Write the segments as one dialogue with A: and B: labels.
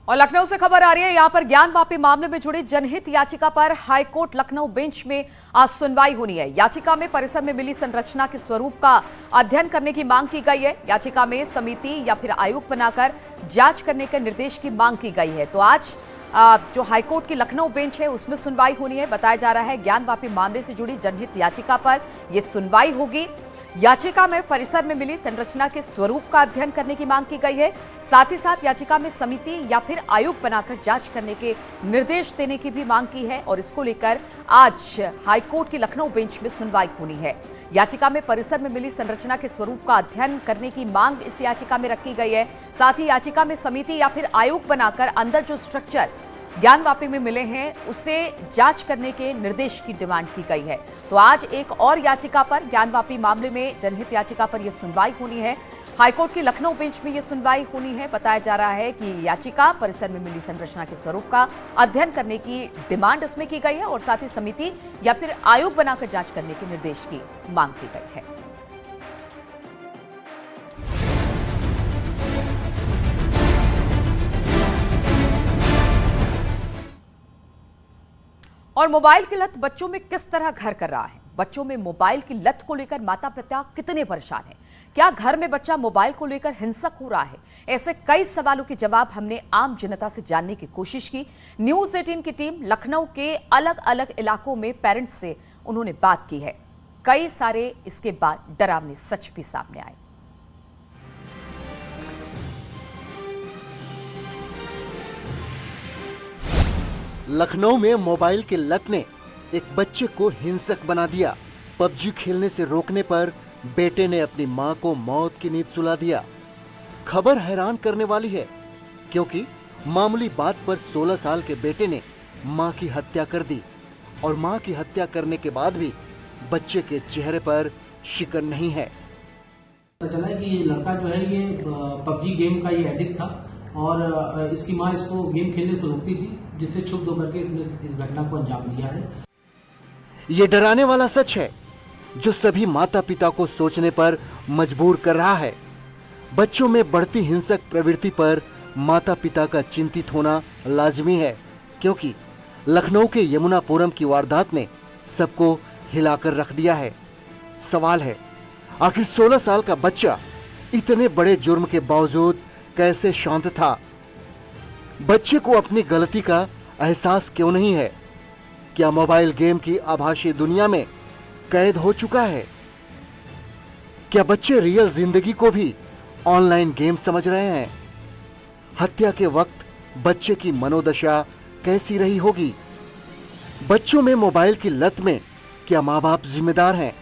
A: और लखनऊ से खबर आ रही है, यहां पर ज्ञानवापी मामले में जुड़ी जनहित याचिका पर हाईकोर्ट लखनऊ बेंच में आज सुनवाई होनी है। याचिका में परिसर में मिली संरचना के स्वरूप का अध्ययन करने की मांग की गई है। याचिका में समिति या फिर आयोग बनाकर जांच करने के निर्देश की मांग की गई है। तो आज जो हाईकोर्ट की लखनऊ बेंच है उसमें सुनवाई होनी है। बताया जा रहा है ज्ञानवापी मामले से जुड़ी जनहित याचिका पर यह सुनवाई होगी। याचिका में परिसर में मिली संरचना के स्वरूप का अध्ययन करने की मांग की गई है। साथ ही साथ याचिका में समिति या फिर आयोग बनाकर जांच करने के निर्देश देने की भी मांग की है और इसको लेकर आज हाईकोर्ट की लखनऊ बेंच में सुनवाई होनी है। याचिका में परिसर में मिली संरचना के स्वरूप का अध्ययन करने की मांग इस याचिका में रखी गई है। साथ ही याचिका में समिति या फिर आयोग बनाकर अंदर जो स्ट्रक्चर ज्ञानवापी में मिले हैं उसे जांच करने के निर्देश की डिमांड की गई है। तो आज एक और याचिका पर, ज्ञानवापी मामले में जनहित याचिका पर यह सुनवाई होनी है। हाईकोर्ट की लखनऊ बेंच में यह सुनवाई होनी है। बताया जा रहा है कि याचिका परिसर में मिली संरचना के स्वरूप का अध्ययन करने की डिमांड उसमें की गई है और साथ ही समिति या फिर आयोग बनाकर जांच करने के निर्देश की मांग की गई है। और मोबाइल की लत बच्चों में किस तरह घर कर रहा है? बच्चों में मोबाइल की लत को लेकर माता पिता कितने परेशान हैं? क्या घर में बच्चा मोबाइल को लेकर हिंसक हो रहा है? ऐसे कई सवालों के जवाब हमने आम जनता से जानने की कोशिश की। न्यूज 18 की टीम लखनऊ के अलग अलग इलाकों में पेरेंट्स से उन्होंने बात की है। कई सारे इसके बाद डरावने सच भी सामने आए।
B: लखनऊ में मोबाइल की लत ने एक बच्चे को हिंसक बना दिया। पबजी खेलने से रोकने पर बेटे ने अपनी मां को मौत की नींद सुला दिया। खबर हैरान करने वाली है क्योंकि मामूली बात पर 16 साल के बेटे ने मां की हत्या कर दी और मां की हत्या करने के बाद भी बच्चे के चेहरे पर शिकन नहीं है।
C: पता चला कि ये लड़का जो है ये पबजी गेम का ये एडिक्ट था और इसकी मां इसको गेम खेलने से रोकती थी, जिससे क्षुब्ध होकर के इसने इस घटना को अंजाम दिया है।
B: ये डराने वाला सच है जो सभी माता पिता को सोचने पर मजबूर कर रहा है। बच्चों में बढ़ती हिंसक प्रवृत्ति पर माता पिता का चिंतित होना लाजमी है क्योंकि लखनऊ के यमुनापुरम की वारदात ने सबको हिलाकर रख दिया है। सवाल है, आखिर 16 साल का बच्चा इतने बड़े जुर्म के बावजूद कैसे शांत था? बच्चे को अपनी गलती का एहसास क्यों नहीं है? क्या मोबाइल गेम की आभासी दुनिया में कैद हो चुका है? क्या बच्चे रियल जिंदगी को भी ऑनलाइन गेम समझ रहे हैं? हत्या के वक्त बच्चे की मनोदशा कैसी रही होगी? बच्चों में मोबाइल की लत में क्या माँ बाप जिम्मेदार हैं?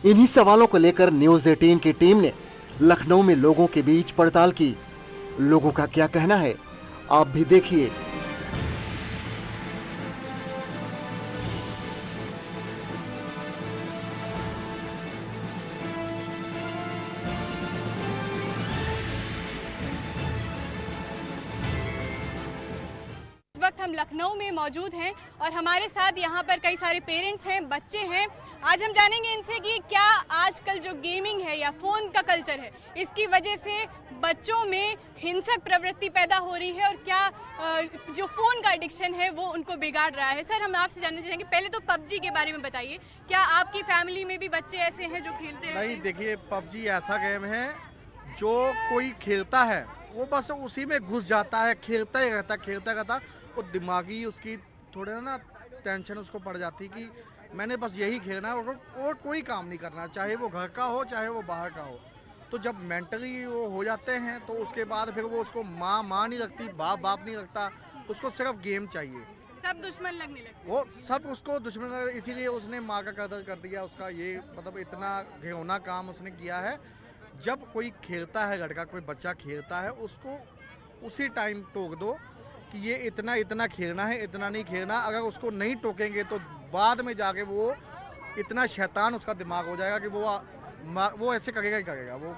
B: इन्हीं सवालों को लेकर न्यूज 18 की टीम ने लखनऊ में लोगों के बीच पड़ताल की। लोगों का क्या कहना है आप भी देखिए।
D: इस वक्त हम लखनऊ में मौजूद हैं और हमारे साथ यहाँ पर कई सारे पेरेंट्स हैं, बच्चे हैं। आज हम जानेंगे इनसे कि क्या आजकल जो गेमिंग है या फ़ोन का कल्चर है इसकी वजह से बच्चों में हिंसक प्रवृत्ति पैदा हो रही है और क्या जो फ़ोन का एडिक्शन है वो उनको बिगाड़ रहा है। सर, हम आपसे जानना चाहेंगे, पहले तो पबजी के बारे में बताइए, क्या आपकी फैमिली में भी बच्चे ऐसे हैं जो खेलते हैं?
E: नहीं, देखिए, पबजी ऐसा गेम है जो कोई खेलता है वो बस उसी में घुस जाता है, खेलता ही रहता वो दिमागी उसकी थोड़े ना टेंशन उसको पड़ जाती कि मैंने बस यही खेलना है और कोई काम नहीं करना, चाहे वो घर का हो चाहे वो बाहर का हो। तो जब मेंटली वो हो जाते हैं तो उसके बाद फिर वो उसको माँ नहीं लगती, बाप नहीं लगता, उसको सिर्फ गेम चाहिए।
D: सब दुश्मन लगने लगे,
E: वो सब उसको दुश्मन लग, इसीलिए उसने माँ का कदर कर दिया। उसका ये मतलब इतना घिनौना काम उसने किया है। जब कोई खेलता है, लड़का कोई बच्चा खेलता है, उसको उसी टाइम टोक दो कि ये इतना खेलना है, इतना नहीं खेलना। अगर उसको नहीं टोकेंगे तो बाद में जाके वो इतना शैतान उसका दिमाग हो जाएगा कि वो ऐसे करेगा ही करेगा, वो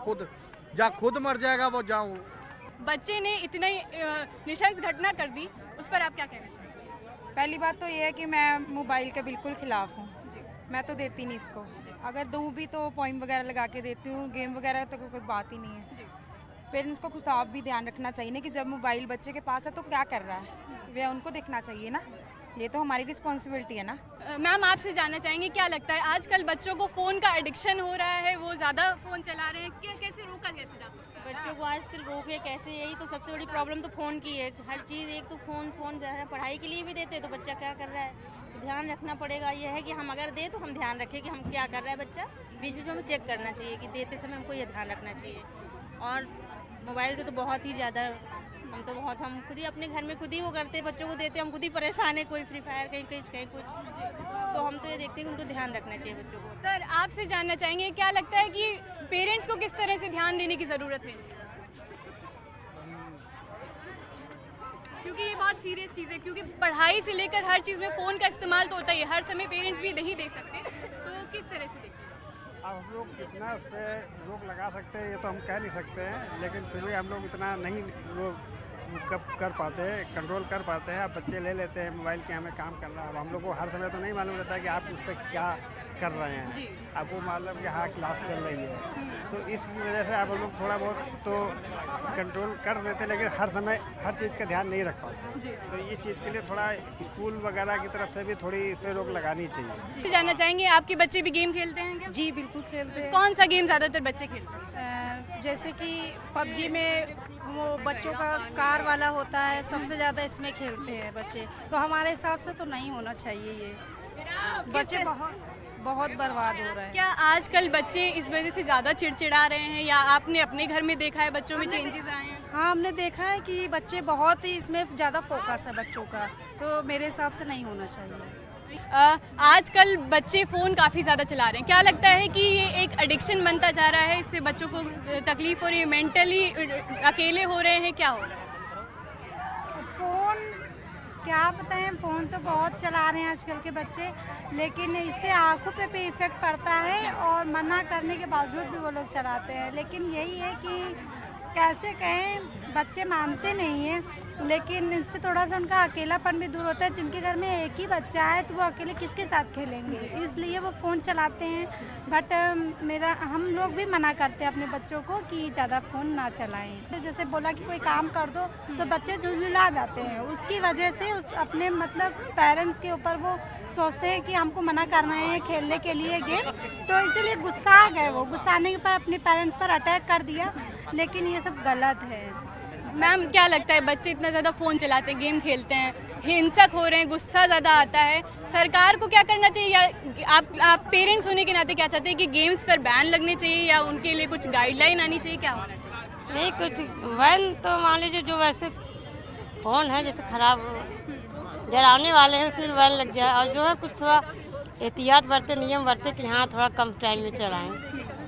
E: खुद मर जाएगा। वो
D: बच्चे ने इतनी निशंस घटना कर दी, उस पर आप क्या कहना चाहेंगे?
F: पहली बात तो ये है कि मैं मोबाइल के बिल्कुल खिलाफ हूँ। मैं तो देती नहीं इसको, अगर दूँ भी तो पॉइंट वगैरह लगा के देती हूँ, गेम वगैरह तो कोई बात ही नहीं है। पेरेंट्स को खुद आप भी ध्यान रखना चाहिए ना कि जब मोबाइल बच्चे के पास है तो क्या कर रहा है, वे उनको देखना चाहिए ना, ये तो हमारी रिस्पॉन्सिबिलिटी है ना।
D: मैम आपसे जानना चाहेंगे क्या लगता है आजकल बच्चों को फ़ोन का एडिक्शन हो रहा है, वो ज़्यादा फ़ोन चला रहे हैं, कैसे रोका कैसे जा सकता है?
G: बच्चों को आजकल रोके कैसे, यही तो सबसे बड़ी प्रॉब्लम तो फ़ोन की है। हर चीज़ एक तो फ़ोन जो है पढ़ाई के लिए भी देते हैं तो बच्चा क्या कर रहा है, तो ध्यान रखना पड़ेगा। यह है कि हम अगर दें तो हम ध्यान रखें कि हम क्या कर रहा है बच्चा, बीच बीच में हमें चेक करना चाहिए कि देते समय हमको ये ध्यान रखना चाहिए। और मोबाइल से तो बहुत ही ज़्यादा हम खुद ही अपने घर में खुद ही वो करते, बच्चों को देते, हम खुद ही परेशान है, कोई फ्री फायर कहीं कुछ, तो हम तो ये देखते हैं कि उनको ध्यान रखना चाहिए बच्चों को।
D: सर आपसे जानना चाहेंगे क्या लगता है कि पेरेंट्स को किस तरह से ध्यान देने की ज़रूरत है, क्योंकि ये बहुत सीरियस चीज़ है, क्योंकि पढ़ाई से लेकर हर चीज़ में फ़ोन का इस्तेमाल तो होता ही है, हर समय पेरेंट्स भी नहीं देख सकते, तो किस तरह से देखते हैं?
H: अब हम लोग कितना उस पर रोक लगा सकते हैं ये तो हम कह नहीं सकते हैं, लेकिन फिर भी हम लोग इतना नहीं वो कर पाते हैं, कंट्रोल कर पाते हैं। अब बच्चे ले लेते हैं मोबाइल के, हमें काम करना, अब हम लोग को हर समय तो नहीं मालूम रहता कि आप उस पर क्या कर रहे हैं। अब वो मालूम कि हाँ क्लास चल रही है, तो इसकी वजह से आप लोग थोड़ा बहुत तो कंट्रोल कर लेते हैं, लेकिन हर समय हर चीज़ का ध्यान नहीं रख पाते। तो इस चीज़ के लिए थोड़ा स्कूल वगैरह की तरफ से भी थोड़ी इस पर रोक लगानी चाहिए।
D: जानना चाहेंगे आपके बच्चे भी गेम खेलते हैं क्या?
I: जी बिल्कुल खेलते हैं।
D: कौन सा गेम ज़्यादातर बच्चे खेलते हैं?
I: जैसे कि पबजी में वो बच्चों का कार वाला होता है, सबसे ज़्यादा इसमें खेलते हैं बच्चे, तो हमारे हिसाब से तो नहीं होना चाहिए ये, बच्चे बहुत बर्बाद हो रहे हैं।
D: क्या आजकल बच्चे इस वजह से ज़्यादा चिड़चिड़ा रहे हैं, या आपने अपने घर में देखा है बच्चों में चेंजेस आए हैं?
I: हाँ हमने देखा है कि बच्चे बहुत ही इसमें ज़्यादा फोकस है बच्चों का, तो मेरे हिसाब से नहीं होना चाहिए।
D: आजकल बच्चे फ़ोन काफ़ी ज़्यादा चला रहे हैं, क्या लगता है कि ये एक एडिक्शन बनता जा रहा है, इससे बच्चों को तकलीफ हो रही है, मेंटली अकेले हो रहे हैं, क्या हो रहा है?
J: फ़ोन क्या बताएं, फ़ोन तो बहुत चला रहे हैं आजकल के बच्चे, लेकिन इससे आँखों पे भी इफ़ेक्ट पड़ता है और मना करने के बावजूद भी वो लोग चलाते हैं। लेकिन यही है कि कैसे कहें, बच्चे मानते नहीं हैं, लेकिन इससे थोड़ा सा उनका अकेलापन भी दूर होता है। जिनके घर में एक ही बच्चा है तो वो अकेले किसके साथ खेलेंगे, इसलिए वो फ़ोन चलाते हैं। बट हम लोग भी मना करते हैं अपने बच्चों को कि ज़्यादा फ़ोन ना चलाएं। जैसे बोला कि कोई काम कर दो तो बच्चे झुंझुला जाते हैं, उसकी वजह से अपने मतलब पेरेंट्स के ऊपर वो सोचते हैं कि हमको मना करना है खेलने के लिए गेम, तो इसीलिए गुस्सा आ गए। वो गुस्साने पर अपने पेरेंट्स पर अटैक कर दिया, लेकिन ये सब गलत है।
D: मैम क्या लगता है बच्चे इतना ज़्यादा फ़ोन चलाते हैं, गेम खेलते हैं, हिंसक हो रहे हैं, गुस्सा ज़्यादा आता है, सरकार को क्या करना चाहिए, या आप पेरेंट्स होने के नाते क्या चाहते हैं कि गेम्स पर बैन लगने चाहिए या उनके लिए कुछ गाइडलाइन आनी चाहिए, क्या होना चाहिए?
G: नहीं कुछ बैन तो मान लीजिए, जो वैसे फ़ोन है जैसे ख़राब डराने वाले हैं उसमें बैन लग जाए, और जो है कुछ थोड़ा एहतियात बरते, नियम बरते कि हाँ थोड़ा कम टाइम में चलाएँ।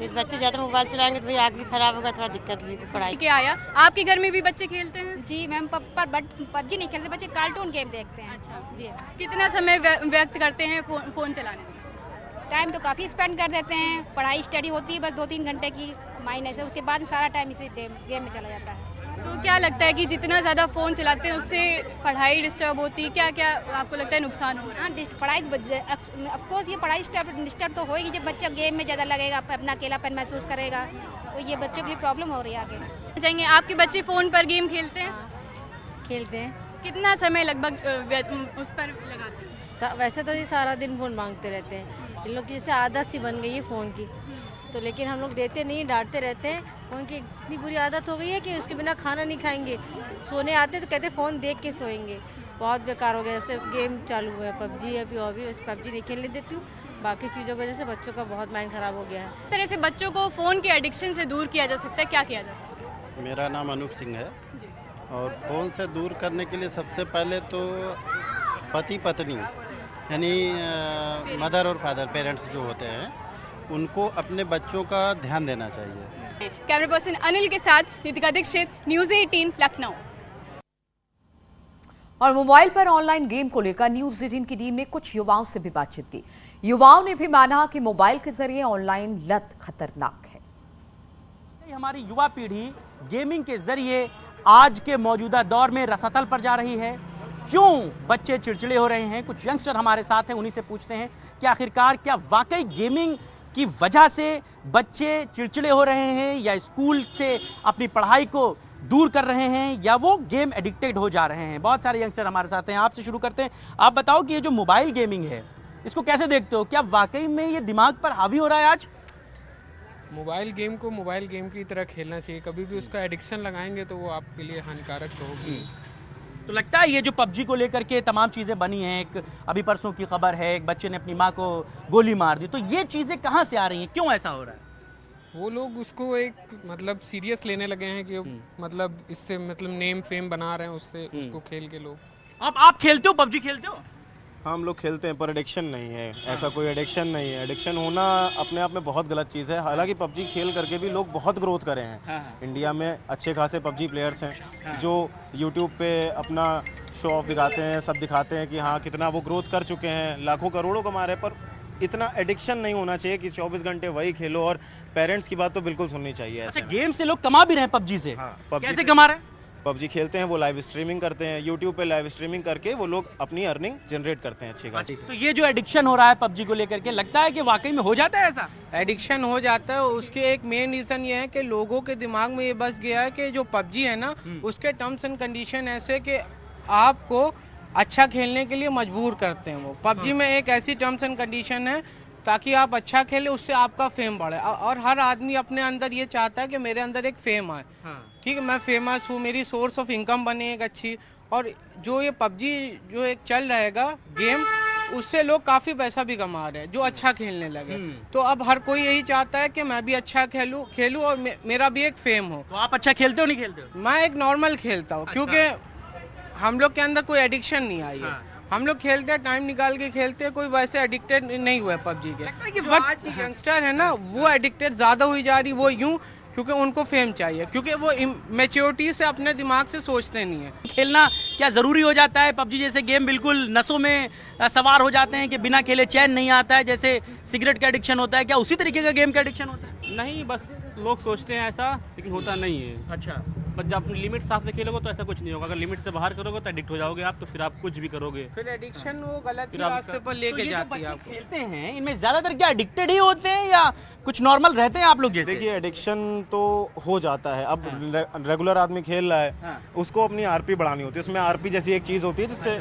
G: बच्चे ज़्यादा मोबाइल चलाएंगे तो भाई आँख भी खराब होगा, थोड़ा दिक्कत भी पढ़ाई
D: के आया। आपके घर में भी बच्चे खेलते हैं?
J: जी मैम, पर पबजी नहीं खेलते बच्चे, कार्टून गेम देखते हैं।
D: अच्छा
J: जी।
D: कितना समय व्यक्त करते हैं फ़ोन चलाने में?
J: टाइम तो काफ़ी स्पेंड कर देते हैं, पढ़ाई स्टडी होती है बस 2-3 घंटे की माइंड ऐसे, उसके बाद सारा टाइम इसी गेम में चला जाता है।
D: तो क्या लगता है कि जितना ज़्यादा फ़ोन चलाते हैं उससे पढ़ाई डिस्टर्ब होती है, क्या क्या आपको लगता है नुकसान हो रहा है?
J: हाँ पढ़ाई ऑफकोर्स ये पढ़ाई डिस्टर्ब तो होगी, जब बच्चा गेम में ज़्यादा लगेगा, अपना अकेलापन महसूस करेगा, तो ये बच्चों के लिए प्रॉब्लम हो रही है आगे।
D: चाहेंगे आपके बच्चे फ़ोन पर गेम खेलते हैं?
G: खेलते हैं।
D: कितना समय लगभग उस पर लगाते हैं?
G: वैसे तो ये सारा दिन फ़ोन मांगते रहते हैं, इन लोग की जैसे आदत सी बन गई है फ़ोन की, तो लेकिन हम लोग देते नहीं, डांटते रहते हैं। उनकी इतनी बुरी आदत हो गई है कि उसके बिना खाना नहीं खाएंगे, सोने आते तो कहते फ़ोन देख के सोएंगे। बहुत बेकार हो गया, जब से गेम चालू हुआ है, पबजी है, भी बस पबजी नहीं खेलने देती हूँ, बाकी चीज़ों की वजह से बच्चों का बहुत माइंड ख़राब हो गया है।
D: इस तरह से बच्चों को फ़ोन के एडिक्शन से दूर किया जा सकता है, क्या किया जा सकता है?
K: मेरा नाम अनूप सिंह है, और फ़ोन से दूर करने के लिए सबसे पहले तो पति पत्नी यानी मदर और फादर, पेरेंट्स जो होते हैं, उनको अपने बच्चों का ध्यान देना चाहिए।
D: कैमरा पर्सन अनिल के साथ नितिका दीक्षित, न्यूज़ 18 लखनऊ।
A: और मोबाइल पर ऑनलाइन गेम को लेकर न्यूज़ 18 की टीम ने कुछ युवाओं से भी बातचीत की। युवाओं ने भी माना कि मोबाइल के जरिए ऑनलाइन लत खतरनाक है।
L: हमारी युवा पीढ़ी गेमिंग के जरिए आज के मौजूदा दौर में रसातल पर जा रही है। क्यों बच्चे चिड़चिड़े हो रहे हैं? कुछ यंगस्टर हमारे साथ हैं, उन्हीं से पूछते हैं कि आखिरकार क्या वाकई गेमिंग की वजह से बच्चे चिड़चिड़े हो रहे हैं या स्कूल से अपनी पढ़ाई को दूर कर रहे हैं या वो गेम एडिक्टेड हो जा रहे हैं। बहुत सारे यंगस्टर हमारे साथ हैं, आपसे शुरू करते हैं। आप बताओ कि ये जो मोबाइल गेमिंग है इसको कैसे देखते हो? क्या वाकई में ये दिमाग पर हावी हो रहा है आज?
M: मोबाइल गेम को मोबाइल गेम की तरह खेलना चाहिए। कभी भी उसका एडिक्शन लगाएंगे तो वो आपके लिए हानिकारक तो होगी।
L: तो लगता है ये जो पबजी को लेकर के तमाम चीज़ें बनी हैं, एक अभी परसों की खबर है एक बच्चे ने अपनी माँ को गोली मार दी, तो ये चीज़ें कहाँ से आ रही हैं, क्यों ऐसा हो रहा है?
M: वो लोग उसको एक मतलब सीरियस लेने लगे हैं कि मतलब इससे मतलब नेम फेम बना रहे हैं उससे उसको खेल के लोग।
L: आप खेलते हो, पबजी खेलते हो?
N: हाँ, हम लोग खेलते हैं पर एडिक्शन नहीं है। ऐसा कोई एडिक्शन नहीं है। एडिक्शन होना अपने आप में बहुत गलत चीज़ है। हालांकि पबजी खेल करके भी लोग बहुत ग्रोथ करे हैं। इंडिया में अच्छे खासे पबजी प्लेयर्स हैं जो यूट्यूब पे अपना शो ऑफ दिखाते हैं, सब दिखाते हैं कि हाँ कितना वो ग्रोथ कर चुके हैं, लाखों करोड़ों कमा रहे हैं। पर इतना एडिक्शन नहीं होना चाहिए कि 24 घंटे वही खेलो। और पेरेंट्स की बात तो बिल्कुल सुननी चाहिए।
L: अच्छा, गेम से लोग कमा भी रहे हैं पबजी से?
N: हाँ,
L: कैसे कमा रहे हैं?
N: पबजी खेलते हैं, वो लाइव स्ट्रीमिंग करते हैं, यूट्यूब पे लाइव स्ट्रीमिंग करके वो लोग अपनी अर्निंग जनरेट करते हैं अच्छी खासी।
L: तो ये जो एडिक्शन हो रहा है पबजी को लेकर के, लगता है कि वाकई में हो जाता है ऐसा?
O: एडिक्शन हो जाता है। उसके एक मेन रीज़न ये है कि लोगों के दिमाग में ये बस गया है कि जो पबजी है ना उसके टर्म्स एंड कंडीशन ऐसे कि आपको अच्छा खेलने के लिए मजबूर करते हैं। वो पबजी में एक ऐसी टर्म्स एंड कंडीशन है ताकि आप अच्छा खेलें, उससे आपका फेम बढ़े। और हर आदमी अपने अंदर ये चाहता है कि मेरे अंदर एक फेम आए, ठीक है, मैं फेमस हूँ, मेरी सोर्स ऑफ इनकम बने एक अच्छी। और जो ये पबजी जो एक चल रहेगा गेम, उससे लोग काफ़ी पैसा भी कमा रहे हैं जो अच्छा खेलने लगे। तो अब हर कोई यही चाहता है कि मैं भी अच्छा खेलूँ और मेरा भी एक फेम हो।
L: तो आप अच्छा खेलते हो नहीं खेलते हो?
O: मैं एक नॉर्मल खेलता हूँ। क्योंकि हम लोग के अंदर कोई एडिक्शन नहीं आई है। हम लोग खेलते हैं, टाइम निकाल के खेलते हैं, कोई वैसे एडिक्टेड नहीं हुआ है पबजी के। जो आज की यंगस्टर है ना वो एडिक्टेड ज़्यादा हुई जा रही। वो यूँ क्योंकि उनको फेम चाहिए, क्योंकि वो मैच्योरिटी से अपने दिमाग से सोचते नहीं है।
L: खेलना क्या ज़रूरी हो जाता है? पबजी जैसे गेम बिल्कुल नसों में सवार हो जाते हैं कि बिना खेले चैन नहीं आता है, जैसे सिगरेट का एडिक्शन होता है, क्या उसी तरीके का गेम का एडिक्शन होता है?
P: नहीं, बस लोग सोचते हैं ऐसा, लेकिन होता नहीं है।
L: अच्छा,
P: बस जब अपनी लिमिट हिसाब से खेलोगे तो ऐसा कुछ नहीं होगा। अगर लिमिट से बाहर करोगे तो एडिक्ट हो जाओगे आप, तो फिर आप कुछ भी करोगे।
O: फिर एडिक्शन वो गलत रास्ते पर लेके जाती है आपको।
L: खेलते हैं इनमें ज़्यादातर क्या एडिक्टेड ही होते हैं या कुछ नॉर्मल रहते हैं आप लोग जैसे?
N: देखिए, एडिक्शन तो हो जाता है। अब रेगुलर आदमी खेल रहा है, उसको अपनी आरपी बढ़ानी होती है। उसमें आरपी जैसी एक चीज़ होती है जिससे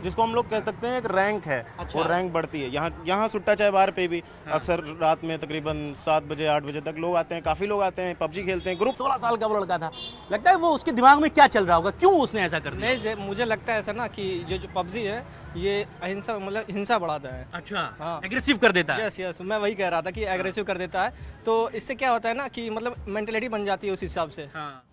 N: जिसको हम लोग कह सकते हैं एक रैंक है। वो रैंक बढ़ती है। यहाँ सुट्टा चाय बार पे भी अक्सर रात में तकरीबन 7 बजे 8 बजे तक लोग आते हैं, काफ़ी लोग आते हैं, पबजी खेलते हैं। ग्रुप
L: 16 साल का वो लड़का था, लगता है वो उसके दिमाग में क्या चल रहा होगा, क्यों उसने ऐसा कर दिया?
Q: नहीं, मुझे लगता है ऐसा ना कि ये जो पबजी है ये अहिंसा मतलब हिंसा बढ़ाता है।
L: अच्छा, हाँ, एग्रेसिव कर देता है।
Q: यस, मैं वही कह रहा था कि एग्रेसिव कर देता है। तो इससे क्या होता है ना कि मतलब मेंटेलिटी बन जाती है उस हिसाब से।
L: हाँ।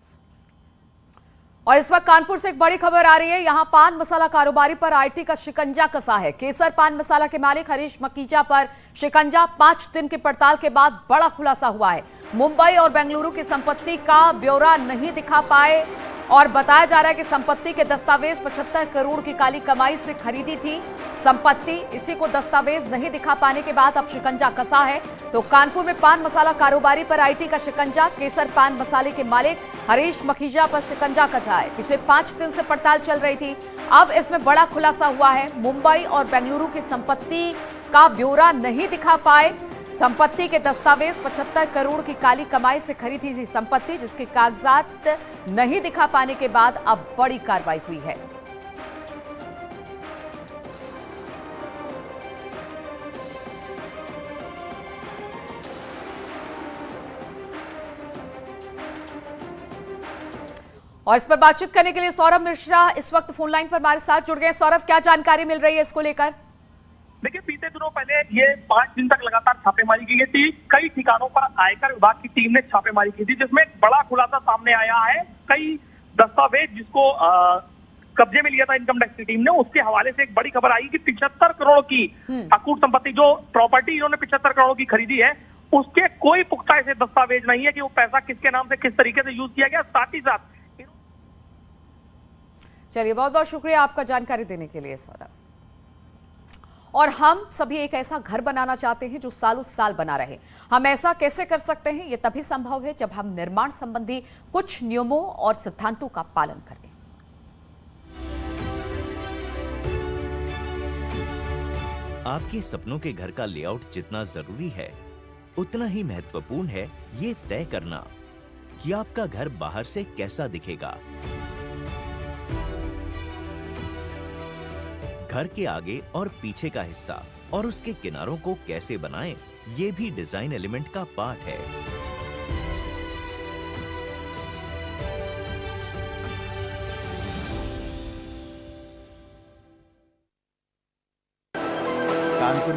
A: और इस वक्त कानपुर से एक बड़ी खबर आ रही है। यहां पान मसाला कारोबारी पर आईटी का शिकंजा कसा है। केसर पान मसाला के मालिक हरीश मकीजा पर शिकंजा। 5 दिन की पड़ताल के बाद बड़ा खुलासा हुआ है। मुंबई और बेंगलुरु की संपत्ति का ब्यौरा नहीं दिखा पाए और बताया जा रहा है कि संपत्ति के दस्तावेज 75 करोड़ की काली कमाई से खरीदी थी संपत्ति। इसी को दस्तावेज नहीं दिखा पाने के बाद अब शिकंजा कसा है। तो कानपुर में पान मसाला कारोबारी पर आईटी का शिकंजा। केसर पान मसाले के मालिक हरीश मखीजा पर शिकंजा कसा है। पिछले 5 दिन से पड़ताल चल रही थी, अब इसमें बड़ा खुलासा हुआ है। मुंबई और बेंगलुरु की संपत्ति का ब्यौरा नहीं दिखा पाए। संपत्ति के दस्तावेज 75 करोड़ की काली कमाई से खरीदी थी संपत्ति, जिसके कागजात नहीं दिखा पाने के बाद अब बड़ी कार्रवाई हुई है। और इस पर बातचीत करने के लिए सौरभ मिश्रा इस वक्त फोन लाइन पर हमारे साथ जुड़ गए। सौरभ, क्या जानकारी मिल रही है इसको लेकर?
R: देखिए, बीते दिनों पहले ये 5 दिन तक लगातार छापेमारी की गई थी। कई ठिकानों पर आयकर विभाग की टीम ने छापेमारी की थी, जिसमें बड़ा खुलासा सामने आया है। कई दस्तावेज जिसको कब्जे में लिया था इनकम टैक्स की टीम ने, उसके हवाले से एक बड़ी खबर आई कि 75 करोड़ की अकूट संपत्ति, जो प्रॉपर्टी इन्होंने 75 करोड़ की खरीदी है, उसके कोई पुख्ता ऐसे दस्तावेज नहीं है कि वो पैसा किसके नाम से किस तरीके से यूज किया गया। साथ ही साथ
A: चलिए, बहुत बहुत शुक्रिया आपका जानकारी देने के लिए सौरभ। और हम सभी एक ऐसा घर बनाना चाहते हैं जो सालों साल बना रहे। हम ऐसा कैसे कर सकते हैं? ये तभी संभव है जब हम निर्माण संबंधी कुछ नियमों और सिद्धांतों का पालन करें।
S: आपके सपनों के घर का लेआउट जितना जरूरी है, उतना ही महत्वपूर्ण है ये तय करना कि आपका घर बाहर से कैसा दिखेगा। घर के आगे और पीछे का हिस्सा और उसके किनारों को कैसे बनाएं, ये भी डिजाइन एलिमेंट का पार्ट है।
T: कानपुर